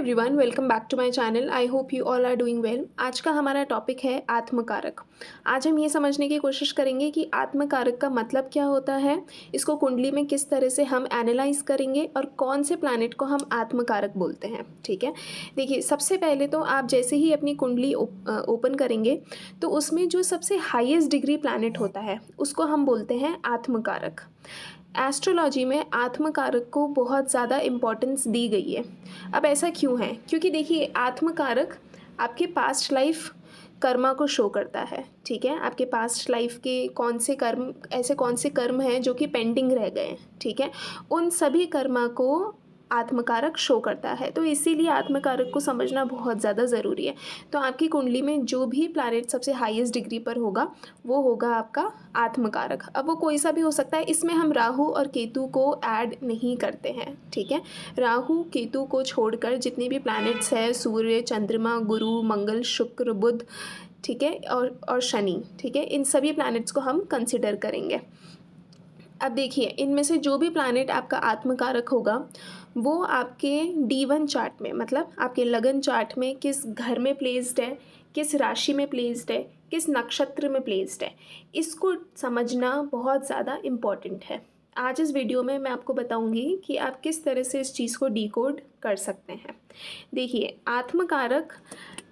Everyone, welcome back to my channel. I hope you all are doing well. आज का हमारा topic है आत्मकारक। आज हम ये समझने की कोशिश करेंगे कि आत्मकारक का मतलब क्या होता है, इसको कुंडली में किस तरह से हम एनालाइज करेंगे और कौन से प्लैनेट को हम आत्मकारक बोलते हैं। ठीक है, देखिए सबसे पहले तो आप जैसे ही अपनी कुंडली ओपन करेंगे तो उसमें जो सबसे हाईएस्ट डिग्री प्लैनेट होता है उसको हम बोलते हैं आत्मकारक। एस्ट्रोलॉजी में आत्मकारक को बहुत ज़्यादा इम्पोर्टेंस दी गई है। अब ऐसा क्यों है? क्योंकि देखिए आत्मकारक आपके पास्ट लाइफ कर्मा को शो करता है। ठीक है, आपके पास्ट लाइफ के कौन से कर्म, ऐसे कौन से कर्म हैं जो कि पेंडिंग रह गए हैं। ठीक है, उन सभी कर्मा को आत्मकारक शो करता है, तो इसीलिए आत्मकारक को समझना बहुत ज़्यादा ज़रूरी है। तो आपकी कुंडली में जो भी प्लैनेट सबसे हाईएस्ट डिग्री पर होगा वो होगा आपका आत्मकारक। अब वो कोई सा भी हो सकता है, इसमें हम राहु और केतु को ऐड नहीं करते हैं। ठीक है, राहु केतु को छोड़कर जितने भी प्लैनेट्स हैं, सूर्य, चंद्रमा, गुरु, मंगल, शुक्र, बुध, ठीक है, और शनि, ठीक है, इन सभी प्लैनेट्स को हम कंसिडर करेंगे। अब देखिए इनमें से जो भी प्लैनेट आपका आत्मकारक होगा वो आपके D1 चार्ट में, मतलब आपके लगन चार्ट में किस घर में प्लेस्ड है, किस राशि में प्लेस्ड है, किस नक्षत्र में प्लेस्ड है, इसको समझना बहुत ज़्यादा इम्पॉर्टेंट है। आज इस वीडियो में मैं आपको बताऊंगी कि आप किस तरह से इस चीज़ को डिकोड कर सकते हैं। देखिए आत्मकारक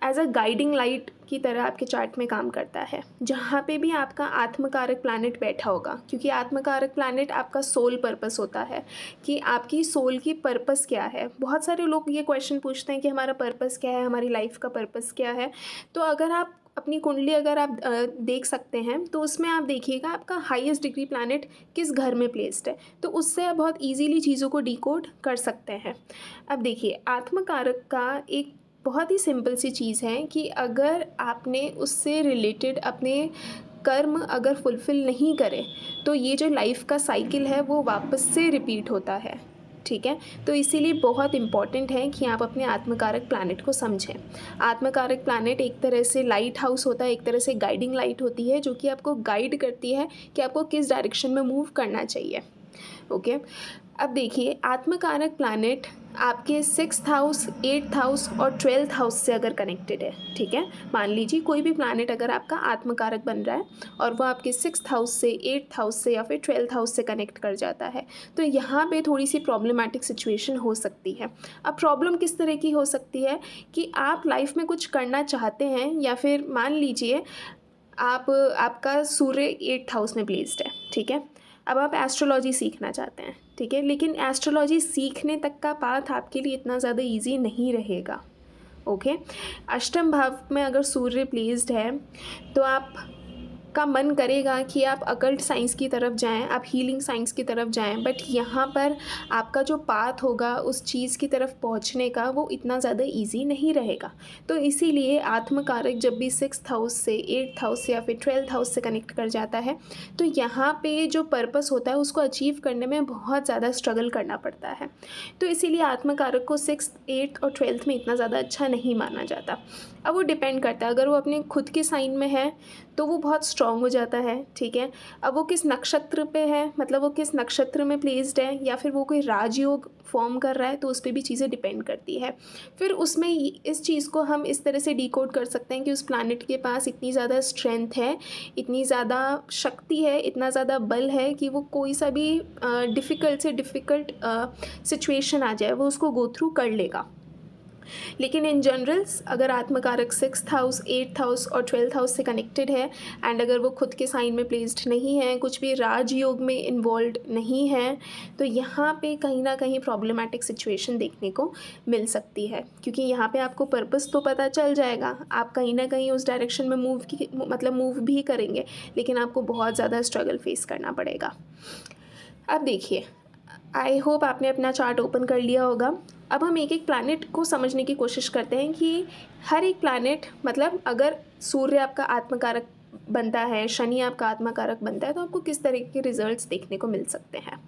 एज अ गाइडिंग लाइट की तरह आपके चार्ट में काम करता है। जहाँ पे भी आपका आत्मकारक प्लैनेट बैठा होगा, क्योंकि आत्मकारक प्लैनेट आपका सोल पर्पस होता है कि आपकी सोल की पर्पस क्या है। बहुत सारे लोग ये क्वेश्चन पूछते हैं कि हमारा पर्पस क्या है, हमारी लाइफ का पर्पस क्या है। तो अगर आप अपनी कुंडली अगर आप देख सकते हैं तो उसमें आप देखिएगा आपका हाईएस्ट डिग्री प्लैनेट किस घर में प्लेस्ड है, तो उससे आप बहुत ईजीली चीज़ों को डिकोड कर सकते हैं। अब देखिए आत्मकारक का एक बहुत ही सिंपल सी चीज़ है कि अगर आपने उससे रिलेटेड अपने कर्म अगर फुलफ़िल नहीं करे तो ये जो लाइफ का साइकिल है वो वापस से रिपीट होता है। ठीक है, तो इसीलिए बहुत इम्पॉर्टेंट है कि आप अपने आत्मकारक प्लैनेट को समझें। आत्मकारक प्लैनेट एक तरह से लाइट हाउस होता है, एक तरह से गाइडिंग लाइट होती है जो कि आपको गाइड करती है कि आपको किस डायरेक्शन में मूव करना चाहिए। ओके, अब देखिए आत्मकारक प्लैनेट आपके 6th हाउस, 8th हाउस और 12th हाउस से अगर कनेक्टेड है। ठीक है, मान लीजिए कोई भी प्लैनेट अगर आपका आत्मकारक बन रहा है और वो आपके 6th हाउस से, 8th हाउस से या फिर 12th हाउस से कनेक्ट कर जाता है, तो यहाँ पे थोड़ी सी प्रॉब्लमैटिक सिचुएशन हो सकती है। अब प्रॉब्लम किस तरह की हो सकती है कि आप लाइफ में कुछ करना चाहते हैं, या फिर मान लीजिए आपका सूर्य 8th हाउस में प्लेस्ड है। ठीक है, अब आप एस्ट्रोलॉजी सीखना चाहते हैं। ठीक है, लेकिन एस्ट्रोलॉजी सीखने तक का पाथ आपके लिए इतना ज़्यादा इजी नहीं रहेगा। ओके, अष्टम भाव में अगर सूर्य प्लेस्ड है तो आप का मन करेगा कि आप अकल्ट साइंस की तरफ जाएं, आप हीलिंग साइंस की तरफ जाएं, बट यहाँ पर आपका जो पाथ होगा उस चीज़ की तरफ पहुँचने का वो इतना ज़्यादा इजी नहीं रहेगा। तो इसीलिए आत्मकारक जब भी 6th हाउस से, 8th हाउस से या फिर 12th हाउस से कनेक्ट कर जाता है तो यहाँ पे जो पर्पस होता है उसको अचीव करने में बहुत ज़्यादा स्ट्रगल करना पड़ता है। तो इसीलिए आत्मकारक को 6th, 8th और 12th में इतना ज़्यादा अच्छा नहीं माना जाता। अब वो डिपेंड करता है, अगर वो अपने खुद के साइन में है तो वो बहुत स्ट्रॉन्ग हो जाता है। ठीक है, अब वो किस नक्षत्र पे है, मतलब वो किस नक्षत्र में प्लेस्ड है, या फिर वो कोई राजयोग फॉर्म कर रहा है, तो उस पर भी चीज़ें डिपेंड करती है। फिर उसमें इस चीज़ को हम इस तरह से डिकोड कर सकते हैं कि उस प्लैनेट के पास इतनी ज़्यादा स्ट्रेंथ है, इतनी ज़्यादा शक्ति है, इतना ज़्यादा बल है कि वो कोई सा भी डिफ़िकल्ट से डिफ़िकल्ट सिचुएशन आ जाए वो उसको गो थ्रू कर लेगा। लेकिन इन जनरल्स अगर आत्मकारक 6th हाउस, 8th हाउस और 12th हाउस से कनेक्टेड है एंड अगर वो खुद के साइन में प्लेस्ड नहीं है, कुछ भी राजयोग में इन्वॉल्व नहीं है, तो यहाँ पे कहीं ना कहीं प्रॉब्लमैटिक सिचुएशन देखने को मिल सकती है। क्योंकि यहाँ पे आपको पर्पस तो पता चल जाएगा, आप कहीं ना कहीं उस डायरेक्शन में मूव भी करेंगे, लेकिन आपको बहुत ज़्यादा स्ट्रगल फेस करना पड़ेगा। अब देखिए, आई होप आपने अपना चार्ट ओपन कर लिया होगा। अब हम एक एक प्लैनेट को समझने की कोशिश करते हैं कि हर एक प्लैनेट, मतलब अगर सूर्य आपका आत्मकारक बनता है, शनि आपका आत्मकारक बनता है, तो आपको किस तरह के रिजल्ट्स देखने को मिल सकते हैं।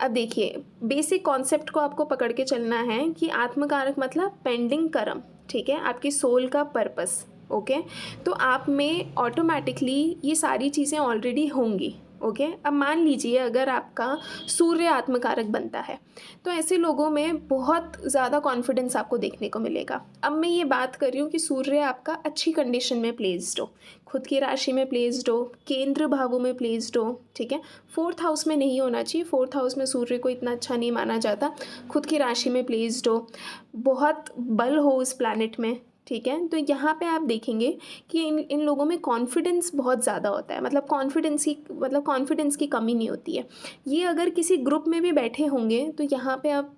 अब देखिए बेसिक कॉन्सेप्ट को आपको पकड़ के चलना है कि आत्मकारक मतलब पेंडिंग कर्म। ठीक है, आपकी सोल का पर्पस। ओके, तो आप में ऑटोमेटिकली ये सारी चीज़ें ऑलरेडी होंगी। ओके, अब मान लीजिए अगर आपका सूर्य आत्मकारक बनता है, तो ऐसे लोगों में बहुत ज़्यादा कॉन्फिडेंस आपको देखने को मिलेगा। अब मैं ये बात कर रही हूँ कि सूर्य आपका अच्छी कंडीशन में प्लेस्ड हो, खुद की राशि में प्लेस्ड हो, केंद्र भावों में प्लेस्ड हो, ठीक है। फोर्थ हाउस में नहीं होना चाहिए, फोर्थ हाउस में सूर्य को इतना अच्छा नहीं माना जाता। खुद की राशि में प्लेस्ड हो, बहुत बल हो उस प्लैनेट में, ठीक है। तो यहाँ पे आप देखेंगे कि इन इन लोगों में कॉन्फिडेंस बहुत ज़्यादा होता है, मतलब कॉन्फिडेंस की कमी नहीं होती है। ये अगर किसी ग्रुप में भी बैठे होंगे तो यहाँ पे आप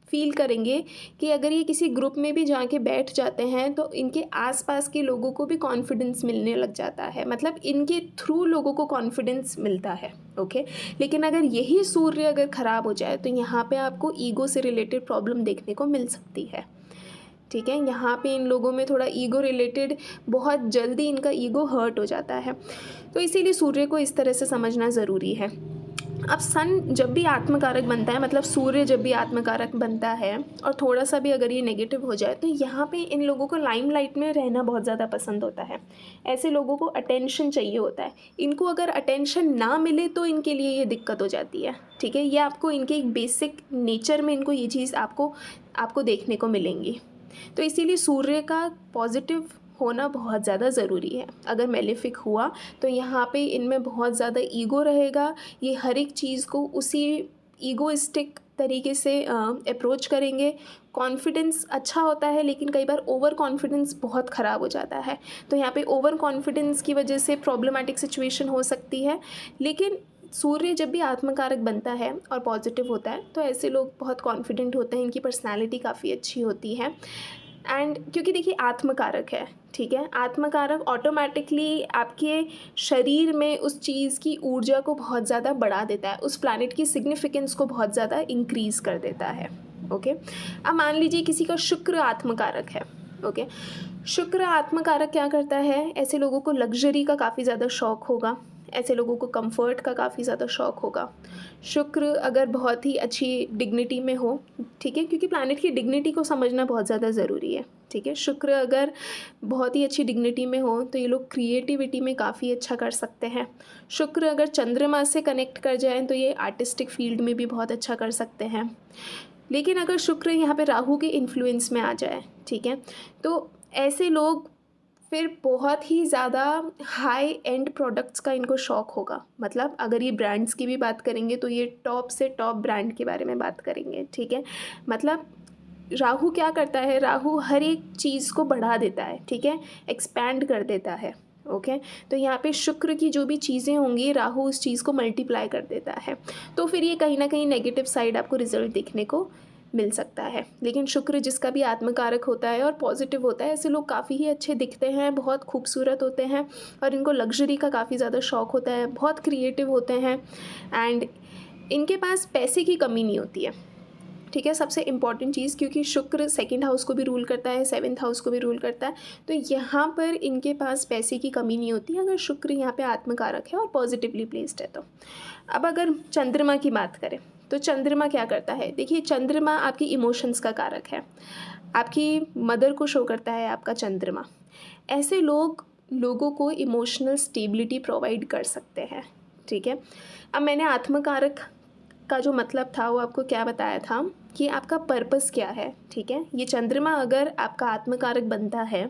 फील करेंगे कि अगर ये किसी ग्रुप में भी जाके बैठ जाते हैं तो इनके आसपास के लोगों को भी कॉन्फिडेंस मिलने लग जाता है, मतलब इनके थ्रू लोगों को कॉन्फिडेंस मिलता है। ओके, लेकिन अगर यही सूर्य अगर ख़राब हो जाए तो यहाँ पे आपको ईगो से रिलेटेड प्रॉब्लम देखने को मिल सकती है, ठीक है। यहाँ पे इन लोगों में थोड़ा ईगो रिलेटेड, बहुत जल्दी इनका ईगो हर्ट हो जाता है, तो इसीलिए सूर्य को इस तरह से समझना ज़रूरी है। अब सन जब भी आत्मकारक बनता है, मतलब सूर्य जब भी आत्मकारक बनता है और थोड़ा सा भी अगर ये नेगेटिव हो जाए, तो यहाँ पे इन लोगों को लाइमलाइट में रहना बहुत ज़्यादा पसंद होता है। ऐसे लोगों को अटेंशन चाहिए होता है। इनको अगर अटेंशन ना मिले तो इनके लिए ये दिक्कत हो जाती है, ठीक है। ये आपको इनके एक बेसिक नेचर में इनको ये चीज़ आपको आपको देखने को मिलेंगी। तो इसीलिए सूर्य का पॉजिटिव होना बहुत ज़्यादा ज़रूरी है। अगर मेलेफिक हुआ तो यहाँ पे इनमें बहुत ज़्यादा ईगो रहेगा, ये हर एक चीज़ को उसी ईगोइस्टिक तरीके से अप्रोच करेंगे। कॉन्फिडेंस अच्छा होता है लेकिन कई बार ओवर कॉन्फिडेंस बहुत ख़राब हो जाता है, तो यहाँ पे ओवर कॉन्फिडेंस की वजह से प्रॉब्लमेटिक सिचुएशन हो सकती है। लेकिन सूर्य जब भी आत्मकारक बनता है और पॉजिटिव होता है तो ऐसे लोग बहुत कॉन्फिडेंट होते हैं, इनकी पर्सनैलिटी काफ़ी अच्छी होती है। एंड क्योंकि देखिए आत्मकारक है, ठीक है, आत्मकारक ऑटोमेटिकली आपके शरीर में उस चीज़ की ऊर्जा को बहुत ज़्यादा बढ़ा देता है, उस प्लैनेट की सिग्निफिकेंस को बहुत ज़्यादा इंक्रीज़ कर देता है। ओके, अब मान लीजिए किसी का शुक्र आत्मकारक है। ओके, शुक्र आत्मकारक क्या करता है, ऐसे लोगों को लग्जरी का काफ़ी ज़्यादा शौक़ होगा, ऐसे लोगों को कंफर्ट का काफ़ी ज़्यादा शौक़ होगा। शुक्र अगर बहुत ही अच्छी डिग्निटी में हो, ठीक है, क्योंकि प्लैनेट की डिग्निटी को समझना बहुत ज़्यादा ज़रूरी है, ठीक है। शुक्र अगर बहुत ही अच्छी डिग्निटी में हो तो ये लोग क्रिएटिविटी में काफ़ी अच्छा कर सकते हैं। शुक्र अगर चंद्रमा से कनेक्ट कर जाएँ तो ये आर्टिस्टिक फील्ड में भी बहुत अच्छा कर सकते हैं। लेकिन अगर शुक्र यहाँ पे राहु के इन्फ्लुएंस में आ जाए, ठीक है, तो ऐसे लोग फिर बहुत ही ज़्यादा हाई एंड प्रोडक्ट्स का इनको शौक़ होगा। मतलब अगर ये ब्रांड्स की भी बात करेंगे तो ये टॉप से टॉप ब्रांड के बारे में बात करेंगे, ठीक है। मतलब राहु क्या करता है, राहु हर एक चीज़ को बढ़ा देता है, ठीक है, एक्सपैंड कर देता है। ओके, तो यहाँ पे शुक्र की जो भी चीज़ें होंगी राहु उस चीज़ को मल्टीप्लाई कर देता है, तो फिर ये कहीं ना कहीं नेगेटिव साइड आपको रिजल्ट देखने को मिल सकता है। लेकिन शुक्र जिसका भी आत्मकारक होता है और पॉजिटिव होता है, ऐसे लोग काफ़ी ही अच्छे दिखते हैं, बहुत खूबसूरत होते हैं और इनको लग्जरी का काफ़ी ज़्यादा शौक़ होता है, बहुत क्रिएटिव होते हैं एंड इनके पास पैसे की कमी नहीं होती है, ठीक है। सबसे इम्पॉर्टेंट चीज़, क्योंकि शुक्र सेकंड हाउस को भी रूल करता है, सेवन्थ हाउस को भी रूल करता है, तो यहाँ पर इनके पास पैसे की कमी नहीं होती अगर शुक्र यहाँ पे आत्मकारक है और पॉजिटिवली प्लेस्ड है तो। अब अगर चंद्रमा की बात करें तो चंद्रमा क्या करता है, देखिए चंद्रमा आपकी इमोशंस का कारक है, आपकी मदर को शो करता है आपका चंद्रमा। ऐसे लोगों को इमोशनल स्टेबिलिटी प्रोवाइड कर सकते हैं, ठीक है। अब मैंने आत्मकारक का जो मतलब था वो आपको क्या बताया था कि आपका पर्पस क्या है, ठीक है। ये चंद्रमा अगर आपका आत्मकारक बनता है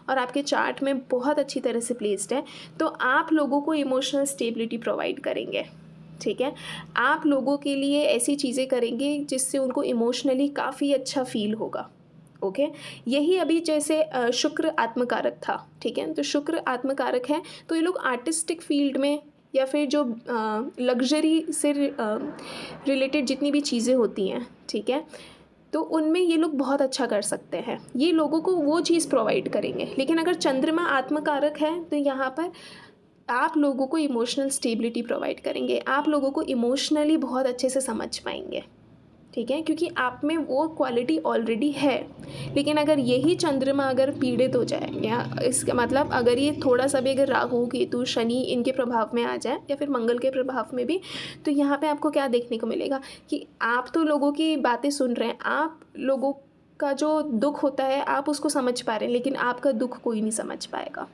और आपके चार्ट में बहुत अच्छी तरह से प्लेस्ड है तो आप लोगों को इमोशनल स्टेबिलिटी प्रोवाइड करेंगे, ठीक है। आप लोगों के लिए ऐसी चीज़ें करेंगे जिससे उनको इमोशनली काफ़ी अच्छा फील होगा। ओके, यही अभी जैसे शुक्र आत्मकारक था, ठीक है, तो शुक्र आत्मकारक है तो ये लोग आर्टिस्टिक फील्ड में या फिर जो लग्जरी से रिलेटेड जितनी भी चीज़ें होती हैं, ठीक है, तो उनमें ये लोग बहुत अच्छा कर सकते हैं, ये लोगों को वो चीज़ प्रोवाइड करेंगे। लेकिन अगर चंद्रमा आत्मकारक है तो यहाँ पर आप लोगों को इमोशनल स्टेबिलिटी प्रोवाइड करेंगे, आप लोगों को इमोशनली बहुत अच्छे से समझ पाएंगे, ठीक है, क्योंकि आप में वो क्वालिटी ऑलरेडी है। लेकिन अगर यही चंद्रमा अगर पीड़ित हो जाए या इसका मतलब अगर ये थोड़ा सा भी अगर राहु केतु शनि इनके प्रभाव में आ जाए या फिर मंगल के प्रभाव में भी, तो यहाँ पे आपको क्या देखने को मिलेगा कि आप तो लोगों की बातें सुन रहे हैं, आप लोगों का जो दुख होता है आप उसको समझ पा रहे हैं, लेकिन आपका दुख कोई नहीं समझ पाएगा,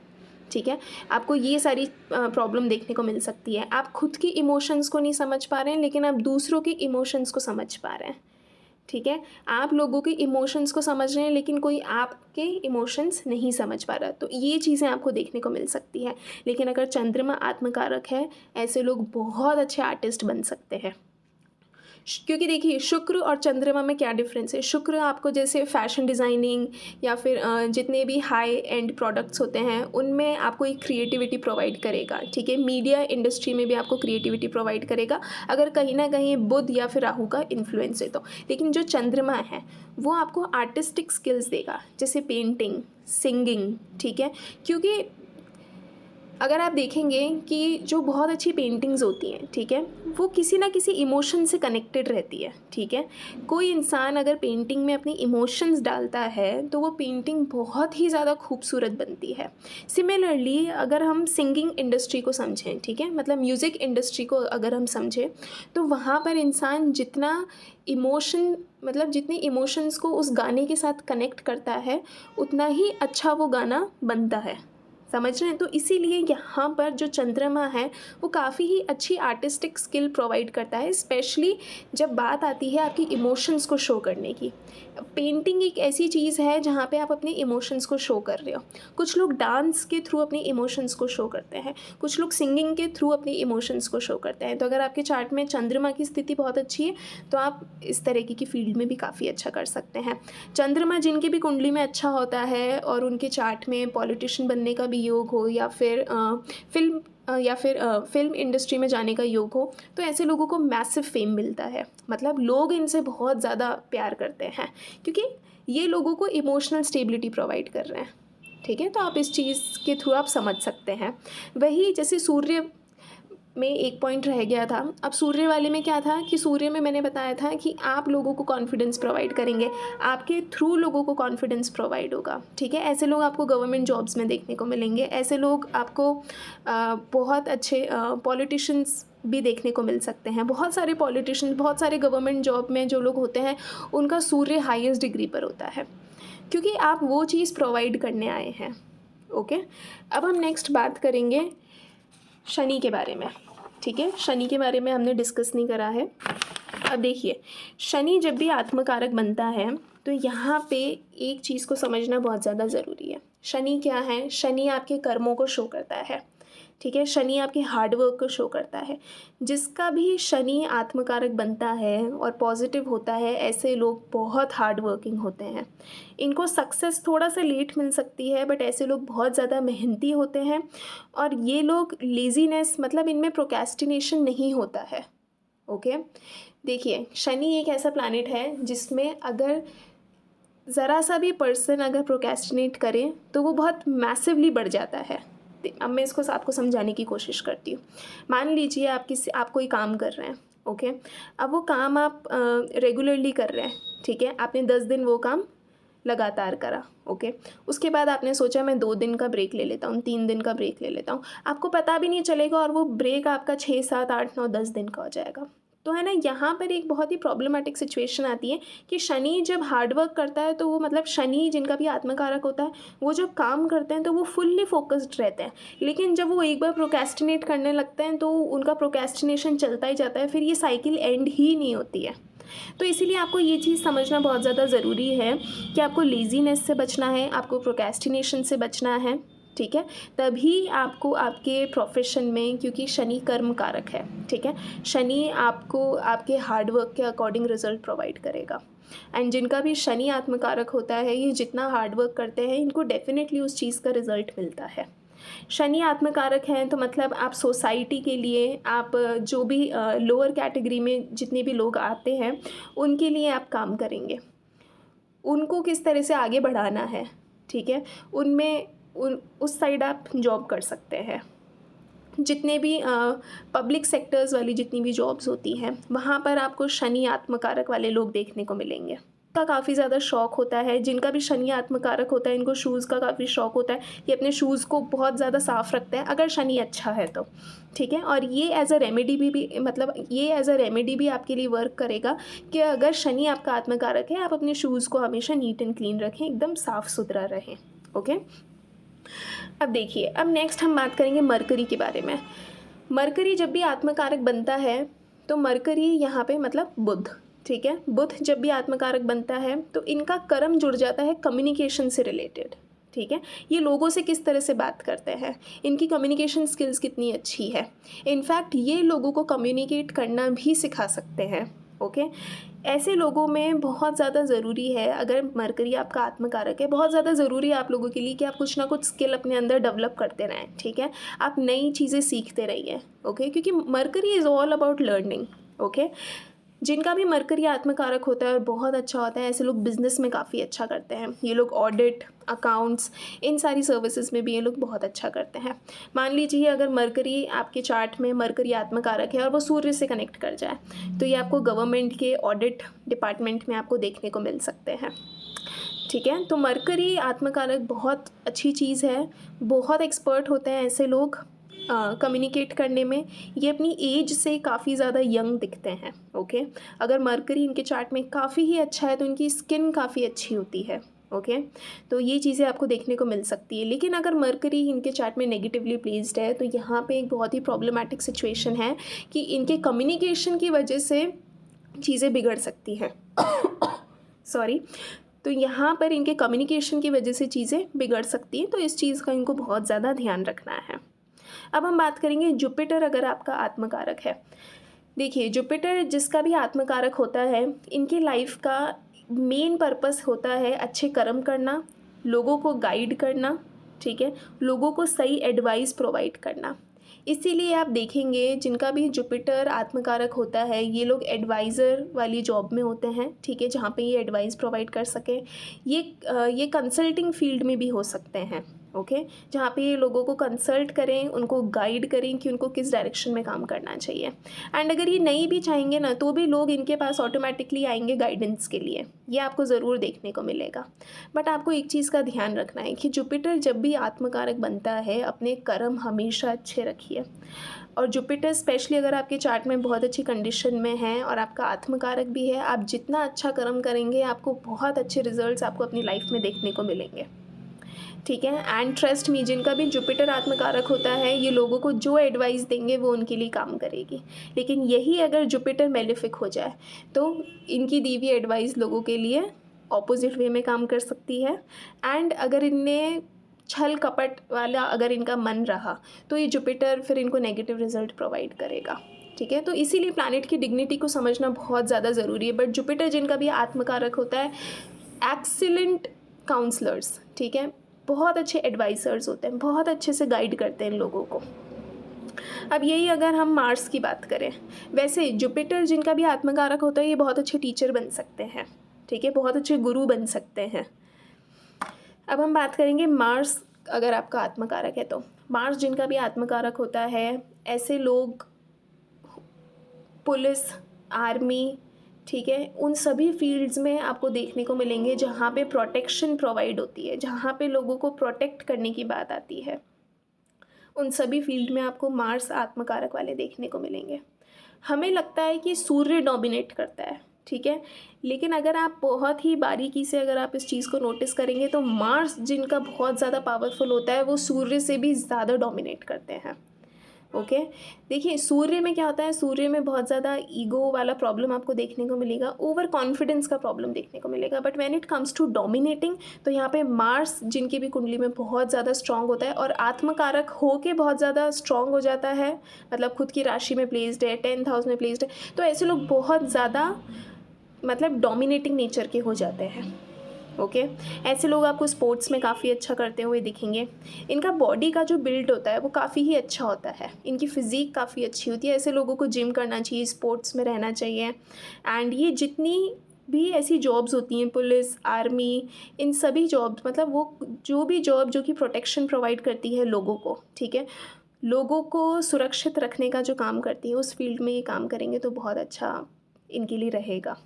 ठीक है? आपको ये सारी प्रॉब्लम देखने को मिल सकती है। आप खुद की इमोशंस को नहीं समझ पा रहे हैं, लेकिन आप दूसरों के इमोशंस को समझ पा रहे हैं, ठीक है? आप लोगों के इमोशंस को समझ रहे हैं, लेकिन कोई आपके इमोशंस नहीं समझ पा रहा, तो ये चीज़ें आपको देखने को मिल सकती है। लेकिन अगर चंद्रमा आत्मकारक है, ऐसे लोग बहुत अच्छे आर्टिस्ट बन सकते हैं। क्योंकि देखिए, शुक्र और चंद्रमा में क्या डिफरेंस है। शुक्र आपको जैसे फैशन डिज़ाइनिंग या फिर जितने भी हाई एंड प्रोडक्ट्स होते हैं उनमें आपको एक क्रिएटिविटी प्रोवाइड करेगा, ठीक है। मीडिया इंडस्ट्री में भी आपको क्रिएटिविटी प्रोवाइड करेगा, अगर कहीं ना कहीं बुध या फिर राहु का इन्फ्लुएंस है तो। लेकिन जो चंद्रमा है वो आपको आर्टिस्टिक स्किल्स देगा, जैसे पेंटिंग, सिंगिंग, ठीक है। क्योंकि अगर आप देखेंगे कि जो बहुत अच्छी पेंटिंग्स होती हैं, ठीक है, वो किसी ना किसी इमोशन से कनेक्टेड रहती है, ठीक है। कोई इंसान अगर पेंटिंग में अपनी इमोशंस डालता है तो वो पेंटिंग बहुत ही ज़्यादा खूबसूरत बनती है। सिमिलरली अगर हम सिंगिंग इंडस्ट्री को समझें, ठीक है, मतलब म्यूज़िक इंडस्ट्री को अगर हम समझें, तो वहाँ पर इंसान जितना इमोशन, मतलब जितने इमोशंस को उस गाने के साथ कनेक्ट करता है, उतना ही अच्छा वो गाना बनता है। समझ रहे हैं? तो इसीलिए यहाँ पर जो चंद्रमा है वो काफ़ी ही अच्छी आर्टिस्टिक स्किल प्रोवाइड करता है, स्पेशली जब बात आती है आपकी इमोशंस को शो करने की। पेंटिंग एक ऐसी चीज़ है जहाँ पे आप अपने इमोशंस को शो कर रहे हो। कुछ लोग डांस के थ्रू अपने इमोशंस को शो करते हैं, कुछ लोग सिंगिंग के थ्रू अपने इमोशंस को शो करते हैं। तो अगर आपके चार्ट में चंद्रमा की स्थिति बहुत अच्छी है तो आप इस तरीके की फील्ड में भी काफ़ी अच्छा कर सकते हैं। चंद्रमा जिनकी भी कुंडली में अच्छा होता है और उनके चार्ट में पॉलिटिशियन बनने का भी योग हो या फिर फिल्म इंडस्ट्री में जाने का योग हो, तो ऐसे लोगों को मैसिव फेम मिलता है। मतलब लोग इनसे बहुत ज़्यादा प्यार करते हैं क्योंकि ये लोगों को इमोशनल स्टेबिलिटी प्रोवाइड कर रहे हैं, ठीक है। तो आप इस चीज़ के थ्रू आप समझ सकते हैं। वही जैसे सूर्य में एक पॉइंट रह गया था। अब सूर्य वाले में क्या था कि सूर्य में मैंने बताया था कि आप लोगों को कॉन्फिडेंस प्रोवाइड करेंगे, आपके थ्रू लोगों को कॉन्फिडेंस प्रोवाइड होगा, ठीक है। ऐसे लोग आपको गवर्नमेंट जॉब्स में देखने को मिलेंगे, ऐसे लोग आपको बहुत अच्छे पॉलिटिशियंस भी देखने को मिल सकते हैं। बहुत सारे पॉलिटिशियन, बहुत सारे गवर्नमेंट जॉब में जो लोग होते हैं उनका सूर्य हाईएस्ट डिग्री पर होता है, क्योंकि आप वो चीज़ प्रोवाइड करने आए हैं। ओके, अब हम नेक्स्ट बात करेंगे शनि के बारे में, ठीक है। शनि के बारे में हमने डिस्कस नहीं करा है। अब देखिए, शनि जब भी आत्मकारक बनता है तो यहाँ पे एक चीज़ को समझना बहुत ज़्यादा ज़रूरी है। शनि क्या है? शनि आपके कर्मों को शो करता है, ठीक है। शनि आपके हार्डवर्क को शो करता है। जिसका भी शनि आत्मकारक बनता है और पॉजिटिव होता है, ऐसे लोग बहुत हार्ड वर्किंग होते हैं। इनको सक्सेस थोड़ा सा लेट मिल सकती है, बट ऐसे लोग बहुत ज़्यादा मेहनती होते हैं और ये लोग लेज़ीनेस, मतलब इनमें प्रोक्रेस्टिनेशन नहीं होता है। ओके, देखिए, शनि एक ऐसा प्लैनेट है जिसमें अगर ज़रा सा भी पर्सन अगर प्रोक्रेस्टिनेट करे तो वो बहुत मैसिवली बढ़ जाता है। अब मैं इसको आपको समझाने की कोशिश करती हूँ। मान लीजिए आप कोई काम कर रहे हैं, ओके। अब वो काम आप रेगुलरली कर रहे हैं, ठीक है। आपने 10 दिन वो काम लगातार करा, ओके। उसके बाद आपने सोचा मैं 2 दिन का ब्रेक ले लेता हूँ, 3 दिन का ब्रेक ले लेता हूँ। आपको पता भी नहीं चलेगा और वो ब्रेक आपका 6, 7, 8, 9, 10 दिन का हो जाएगा। तो है ना, यहाँ पर एक बहुत ही प्रॉब्लमेटिक सिचुएशन आती है कि शनि जब हार्डवर्क करता है तो वो, मतलब शनि जिनका भी आत्मकारक होता है, वो जब काम करते हैं तो वो फुल्ली फोकस्ड रहते हैं। लेकिन जब वो एक बार प्रोक्रेस्टिनेट करने लगते हैं तो उनका प्रोक्रेस्टिनेशन चलता ही जाता है, फिर ये साइकिल एंड ही नहीं होती है। तो इसीलिए आपको ये चीज़ समझना बहुत ज़्यादा ज़रूरी है कि आपको लेज़ीनेस से बचना है, आपको प्रोक्रेस्टिनेशन से बचना है, ठीक है। तभी आपको आपके प्रोफेशन में, क्योंकि शनि कर्म कारक है, ठीक है, शनि आपको आपके हार्डवर्क के अकॉर्डिंग रिजल्ट प्रोवाइड करेगा। एंड जिनका भी शनि आत्मकारक होता है, ये जितना हार्डवर्क करते हैं इनको डेफिनेटली उस चीज़ का रिजल्ट मिलता है। शनि आत्मकारक हैं तो मतलब आप सोसाइटी के लिए, आप जो भी लोअर कैटेगरी में जितने भी लोग आते हैं उनके लिए आप काम करेंगे, उनको किस तरह से आगे बढ़ाना है, ठीक है। उस साइड आप जॉब कर सकते हैं। जितने भी पब्लिक सेक्टर्स वाली जितनी भी जॉब्स होती हैं वहाँ पर आपको शनि आत्मकारक वाले लोग देखने को मिलेंगे। का काफ़ी ज़्यादा शौक़ होता है, जिनका भी शनि आत्मकारक होता है इनको शूज़ का काफ़ी शौक़ होता है। ये अपने शूज़ को बहुत ज़्यादा साफ़ रखते हैं अगर शनि अच्छा है तो, ठीक है। और ये एज़ अ रेमेडी भी मतलब ये एज़ अ रेमेडी भी आपके लिए वर्क करेगा कि अगर शनि आपका आत्मकारक है, आप अपने शूज़ को हमेशा नीट एंड क्लीन रखें, एकदम साफ़ सुथरा रहें, ओके। अब देखिए, अब नेक्स्ट हम बात करेंगे मरकरी के बारे में। मरकरी जब भी आत्मकारक बनता है, तो मरकरी यहाँ पे मतलब बुध, ठीक है? बुध जब भी आत्मकारक बनता है तो इनका कर्म जुड़ जाता है कम्युनिकेशन से रिलेटेड, ठीक है? ये लोगों से किस तरह से बात करते हैं, इनकी कम्युनिकेशन स्किल्स कितनी अच्छी है। इनफैक्ट ये लोगों को कम्युनिकेट करना भी सिखा सकते हैं, ओके? ऐसे लोगों में बहुत ज़्यादा ज़रूरी है, अगर मरकरी आपका आत्मकारक है, बहुत ज़्यादा ज़रूरी है आप लोगों के लिए कि आप कुछ ना कुछ स्किल अपने अंदर डेवलप करते रहें, ठीक है? आप नई चीज़ें सीखते रहिए, ओके? क्योंकि mercury is all about learning, okay? जिनका भी मरकरी आत्मकारक होता है और बहुत अच्छा होता है, ऐसे लोग बिज़नेस में काफ़ी अच्छा करते हैं। ये लोग ऑडिट, अकाउंट्स, इन सारी सर्विसेज में भी ये लोग बहुत अच्छा करते हैं। मान लीजिए अगर मरकरी आपके चार्ट में मरकरी आत्मकारक है और वो सूर्य से कनेक्ट कर जाए, तो ये आपको गवर्नमेंट के ऑडिट डिपार्टमेंट में आपको देखने को मिल सकते हैं, ठीक है? तो मरकरी आत्मकारक बहुत अच्छी चीज़ है, बहुत एक्सपर्ट होते हैं ऐसे लोग कम्युनिकेट करने में। ये अपनी एज से काफ़ी ज़्यादा यंग दिखते हैं, ओके? अगर मरकरी इनके चार्ट में काफ़ी ही अच्छा है तो इनकी स्किन काफ़ी अच्छी होती है, ओके? तो ये चीज़ें आपको देखने को मिल सकती है। लेकिन अगर मरकरी इनके चार्ट में नेगेटिवली प्लेस्ड है तो यहाँ पे एक बहुत ही प्रॉब्लमैटिक सिचुएशन है कि इनके कम्युनिकेशन की वजह से चीज़ें बिगड़ सकती हैं। सॉरी। तो यहाँ पर इनके कम्युनिकेशन की वजह से चीज़ें बिगड़ सकती हैं, तो इस चीज़ का इनको बहुत ज़्यादा ध्यान रखना है। अब हम बात करेंगे जुपिटर अगर आपका आत्मकारक है। देखिए, जुपिटर जिसका भी आत्मकारक होता है, इनकी लाइफ का मेन पर्पस होता है अच्छे कर्म करना, लोगों को गाइड करना, ठीक है? लोगों को सही एडवाइस प्रोवाइड करना। इसीलिए आप देखेंगे जिनका भी जुपिटर आत्मकारक होता है, ये लोग एडवाइज़र वाली जॉब में होते हैं, ठीक है? जहाँ पे ये एडवाइस प्रोवाइड कर सकें। ये कंसल्टिंग फील्ड में भी हो सकते हैं, ओके? जहाँ पे ये लोगों को कंसल्ट करें, उनको गाइड करें कि उनको किस डायरेक्शन में काम करना चाहिए। एंड अगर ये नहीं भी चाहेंगे ना, तो भी लोग इनके पास ऑटोमेटिकली आएंगे गाइडेंस के लिए। ये आपको ज़रूर देखने को मिलेगा। बट आपको एक चीज़ का ध्यान रखना है कि जुपिटर जब भी आत्मकारक बनता है, अपने कर्म हमेशा अच्छे रखिए। और जुपिटर स्पेशली अगर आपके चार्ट में बहुत अच्छी कंडीशन में है और आपका आत्मकारक भी है, आप जितना अच्छा कर्म करेंगे, आपको बहुत अच्छे रिजल्ट्स आपको अपनी लाइफ में देखने को मिलेंगे, ठीक है? एंड ट्रस्ट मी, जिनका भी जुपिटर आत्मकारक होता है, ये लोगों को जो एडवाइस देंगे वो उनके लिए काम करेगी। लेकिन यही अगर जुपिटर मेलेफिक हो जाए तो इनकी दी हुई एडवाइस लोगों के लिए ऑपोजिट वे में काम कर सकती है। एंड अगर इनने छल कपट वाला अगर इनका मन रहा तो ये जुपिटर फिर इनको नेगेटिव रिजल्ट प्रोवाइड करेगा, ठीक है? तो इसीलिए प्लैनेट की डिग्निटी को समझना बहुत ज़्यादा ज़रूरी है। बट जुपिटर जिनका भी आत्मकारक होता है, एक्सीलेंट काउंसलर्स, ठीक है? बहुत अच्छे एडवाइज़र्स होते हैं, बहुत अच्छे से गाइड करते हैं इन लोगों को। अब यही अगर हम मार्स की बात करें, वैसे जुपिटर जिनका भी आत्मकारक होता है, ये बहुत अच्छे टीचर बन सकते हैं, ठीक है? बहुत अच्छे गुरु बन सकते हैं। अब हम बात करेंगे मार्स अगर आपका आत्मकारक है तो। मार्स जिनका भी आत्मकारक होता है, ऐसे लोग पुलिस, आर्मी, ठीक है? उन सभी फील्ड्स में आपको देखने को मिलेंगे जहाँ पे प्रोटेक्शन प्रोवाइड होती है, जहाँ पे लोगों को प्रोटेक्ट करने की बात आती है। उन सभी फील्ड में आपको मार्स आत्मकारक वाले देखने को मिलेंगे। हमें लगता है कि सूर्य डोमिनेट करता है, ठीक है? लेकिन अगर आप बहुत ही बारीकी से अगर आप इस चीज़ को नोटिस करेंगे तो मार्स जिनका बहुत ज़्यादा पावरफुल होता है, वो सूर्य से भी ज़्यादा डोमिनेट करते हैं, ओके? देखिए, सूर्य में क्या होता है, सूर्य में बहुत ज़्यादा ईगो वाला प्रॉब्लम आपको देखने को मिलेगा, ओवर कॉन्फिडेंस का प्रॉब्लम देखने को मिलेगा। But when it comes to dominating, तो यहाँ पे मार्स जिनकी भी कुंडली में बहुत ज़्यादा स्ट्रांग होता है और आत्मकारक हो के बहुत ज़्यादा स्ट्रांग हो जाता है, मतलब खुद की राशि में प्लेस्ड है, 10th हाउस में प्लेस्ड है, तो ऐसे लोग बहुत ज़्यादा मतलब डोमिनेटिंग नेचर के हो जाते हैं, ओके? ऐसे लोग आपको स्पोर्ट्स में काफ़ी अच्छा करते हुए दिखेंगे। इनका बॉडी का जो बिल्ड होता है वो काफ़ी ही अच्छा होता है, इनकी फ़िज़ीक काफ़ी अच्छी होती है। ऐसे लोगों को जिम करना चाहिए, स्पोर्ट्स में रहना चाहिए। एंड ये जितनी भी ऐसी जॉब्स होती हैं, पुलिस, आर्मी, इन सभी जॉब्स, मतलब वो जो भी जॉब जो कि प्रोटेक्शन प्रोवाइड करती है लोगों को, ठीक है? लोगों को सुरक्षित रखने का जो काम करती है, उस फील्ड में ये काम करेंगे तो बहुत अच्छा इनके लिए रहेगा।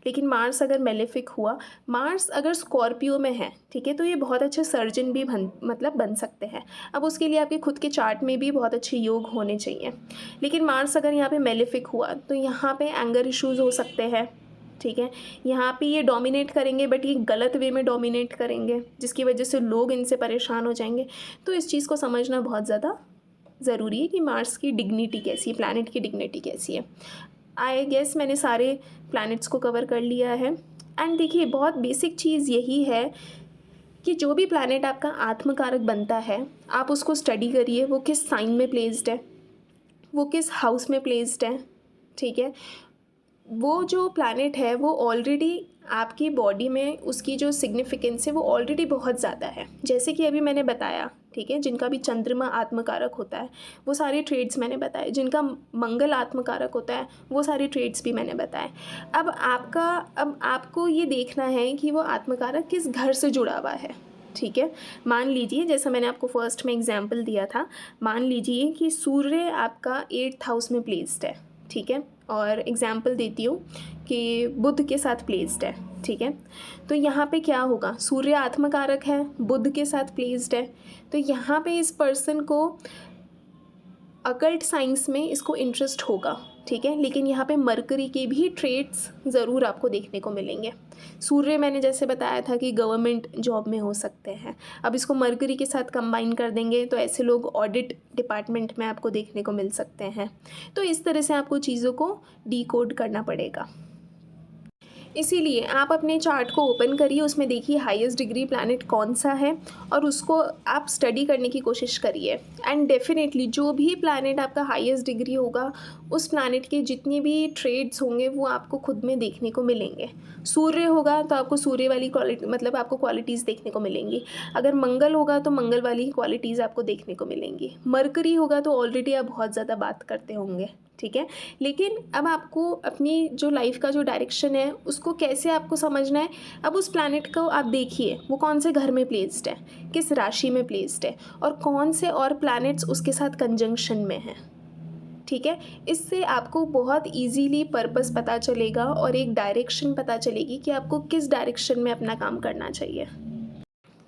लेकिन मार्स अगर मेलेफिक हुआ, मार्स अगर स्कॉर्पियो में है, ठीक है? तो ये बहुत अच्छे सर्जन भी बन सकते हैं। अब उसके लिए आपके खुद के चार्ट में भी बहुत अच्छे योग होने चाहिए। लेकिन मार्स अगर यहाँ पे मेलेफिक हुआ तो यहाँ पे एंगर इश्यूज़ हो सकते हैं, ठीक है। यहाँ पे ये डोमिनेट करेंगे बट ये गलत वे में डोमिनेट करेंगे, जिसकी वजह से लोग इनसे परेशान हो जाएंगे। तो इस चीज़ को समझना बहुत ज़्यादा ज़रूरी है कि मार्स की डिग्निटी कैसी है, प्लैनेट की डिग्निटी कैसी है। आई गेस मैंने सारे प्लैनेट्स को कवर कर लिया है। एंड देखिए, बहुत बेसिक चीज़ यही है कि जो भी प्लैनेट आपका आत्मकारक बनता है, आप उसको स्टडी करिए, वो किस साइन में प्लेस्ड है, वो किस हाउस में प्लेस्ड है, ठीक है। वो जो प्लैनेट है वो ऑलरेडी आपकी बॉडी में उसकी जो सिग्निफिकेंस है वो ऑलरेडी बहुत ज़्यादा है। जैसे कि अभी मैंने बताया, ठीक है, जिनका भी चंद्रमा आत्मकारक होता है वो सारे ट्रेड्स मैंने बताए, जिनका मंगल आत्मकारक होता है वो सारे ट्रेड्स भी मैंने बताए। अब आपको ये देखना है कि वो आत्मकारक किस घर से जुड़ा हुआ है, ठीक है। मान लीजिए, जैसा मैंने आपको फर्स्ट में एग्जाम्पल दिया था, मान लीजिए कि सूर्य आपका 8th हाउस में प्लेस्ड है, ठीक है। और एग्जाम्पल देती हूँ कि बुध के साथ प्लेस्ड है, ठीक है। तो यहाँ पे क्या होगा, सूर्य आत्मकारक है, बुध के साथ प्लेस्ड है, तो यहाँ पे इस पर्सन को अकल्ट साइंस में इसको इंटरेस्ट होगा, ठीक है। लेकिन यहाँ पे मरकरी के भी ट्रेड्स ज़रूर आपको देखने को मिलेंगे। सूर्य मैंने जैसे बताया था कि गवर्नमेंट जॉब में हो सकते हैं, अब इसको मरकरी के साथ कंबाइन कर देंगे तो ऐसे लोग ऑडिट डिपार्टमेंट में आपको देखने को मिल सकते हैं। तो इस तरह से आपको चीज़ों को डिकोड करना पड़ेगा। इसीलिए आप अपने चार्ट को ओपन करिए, उसमें देखिए हाईएस्ट डिग्री प्लैनेट कौन सा है और उसको आप स्टडी करने की कोशिश करिए। एंड डेफिनेटली जो भी प्लैनेट आपका हाईएस्ट डिग्री होगा, उस प्लैनेट के जितने भी ट्रेड्स होंगे वो आपको खुद में देखने को मिलेंगे। सूर्य होगा तो आपको सूर्य वाली क्वालिटी, मतलब आपको क्वालिटीज़ देखने को मिलेंगी। अगर मंगल होगा तो मंगल वाली क्वालिटीज़ आपको देखने को मिलेंगी। मरकरी होगा तो ऑलरेडी आप बहुत ज़्यादा बात करते होंगे, ठीक है। लेकिन अब आपको अपनी जो लाइफ का जो डायरेक्शन है उसको कैसे आपको समझना है। अब उस प्लैनेट को आप देखिए, वो कौन से घर में प्लेस्ड है, किस राशि में प्लेस्ड है, और कौन से और प्लैनेट्स उसके साथ कंजंक्शन में हैं, ठीक है। इससे आपको बहुत इजीली पर्पस पता चलेगा और एक डायरेक्शन पता चलेगी कि आपको किस डायरेक्शन में अपना काम करना चाहिए।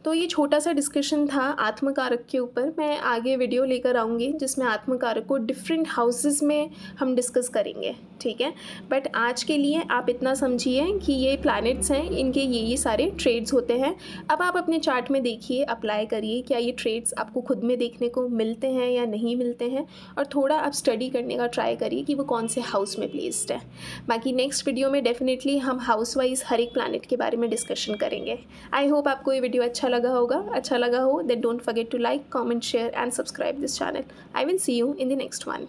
तो ये छोटा सा डिस्कशन था आत्मकारक के ऊपर। मैं आगे वीडियो लेकर आऊँगी जिसमें आत्मकारक को डिफरेंट हाउसेस में हम डिस्कस करेंगे, ठीक है। बट आज के लिए आप इतना समझिए कि ये प्लैनेट्स हैं, इनके ये सारे ट्रेड्स होते हैं। अब आप अपने चार्ट में देखिए, अप्लाई करिए, क्या ये ट्रेड्स आपको खुद में देखने को मिलते हैं या नहीं मिलते हैं, और थोड़ा आप स्टडी करने का ट्राई करिए कि वो कौन से हाउस में प्लेस्ड है। बाकी नेक्स्ट वीडियो में डेफिनेटली हम हाउस वाइज हर एक प्लैनेट के बारे में डिस्कशन करेंगे। आई होप आपको ये वीडियो अच्छा लगा हो, then don't forget to like, comment, share and subscribe this channel. I will see you in the next one.